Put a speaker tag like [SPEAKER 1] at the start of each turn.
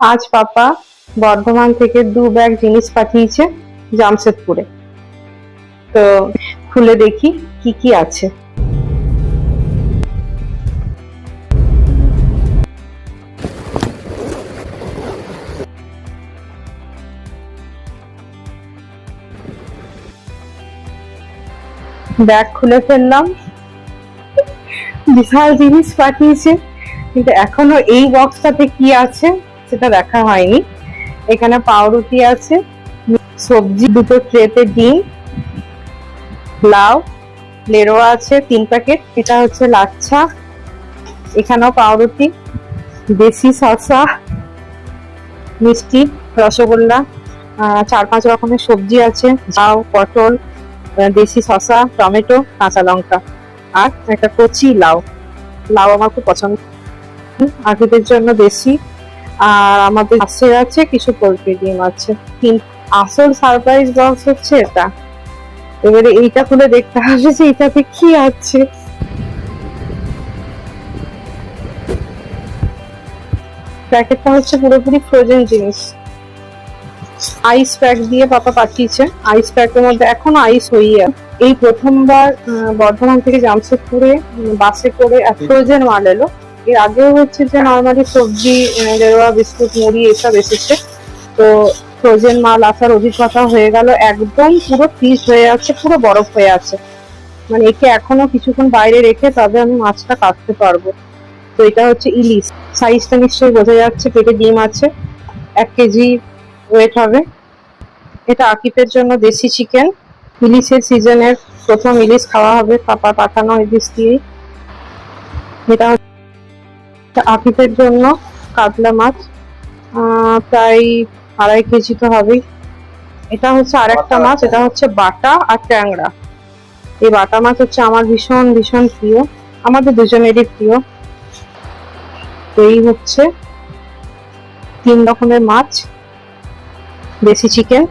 [SPEAKER 1] আজ পাপা বর্ধমান থেকে 2 ব্যাগ জিনিস পাঠিয়েছে জামশেদপুরে। তো খুলে দেখি কি কি আছে। ব্যাগ খুলে ফেললাম, বিশাল জিনিস পাঠিয়েছে, কিন্তু এখনো এই বক্সটাতে কি আছে সেটা দেখা হয়নি। এখানে পাউরুটি আছে, সবজি, 2টো ট্রেতে ডিম, লাউ, লেরোয়া আছে 3 প্যাকেট, এটা হচ্ছে লাচ্ছা, এখানেও পাউরুটি, দেশি শসা, মিষ্টি, রসগোল্লা, 4-5 রকমের সবজি আছে, লাউ, পটল, দেশি শসা, টমেটো, কাঁচা লঙ্কা, আর একটা কচি লাউ। লাউ আমার খুব পছন্দ। আখিদের জন্য দেশি, আর আমাদের পাশে আছে কিছু পোলট্রি ডিম আছে। আসল সারপ্রাইজ বক্স হচ্ছে এটা। এবারে এইটা খুলে দেখতে হবে যে এটাতে কি আছে। প্যাকেটটা হচ্ছে পুরোপুরি ফ্রোজেন জিনিস। আইস প্যাক দিয়ে পাপা পাঠিয়েছে। আইস প্যাকের মধ্যে এখনো আইস হইয়া। এই প্রথমবার বর্ধমান থেকে জামশেদপুরে বাসে করে ফ্রোজেন মাল এলো। এর আগেও হচ্ছে যে নর্মালি সবজি, লেরোয়া, বিস্কুট, মুড়ি এসব এসেছে। তো ফ্রোজেন মাল আসার অভিজ্ঞতা হয়ে গেল। একদম পুরো ফ্রিজ হয়ে আছে, পুরো বরফ হয়ে আছে। মানে একে এখনো কিছুক্ষণ বাইরে রেখে তবে আমি মাছটা কাটতে পারবো। তো এটা হচ্ছে ইলিশ। সাইজটা নিশ্চয়ই বোঝা যাচ্ছে। পেটে ডিম আছে, 1 কেজি ওয়েট হবে। এটা আকিফের জন্য দেশি চিকেন। ইলিশের সিজনের প্রথম ইলিশ খাওয়া হবে পাপা পাঠানো ইলিশ দিয়ে। এটা হচ্ছে আকিফের জন্য কাতলা মাছ, প্রায় 2.5 কেজি তো হবেই। এটা হচ্ছে আরেকটা মাছ, এটা হচ্ছে বাটা আর ট্যাংরা। এই বাটা মাছ হচ্ছে আমার ভীষণ ভীষণ প্রিয়, আমাদের দুজনেরই প্রিয়। এই হচ্ছে 3 রকমের মাছ, দেশি চিকেন,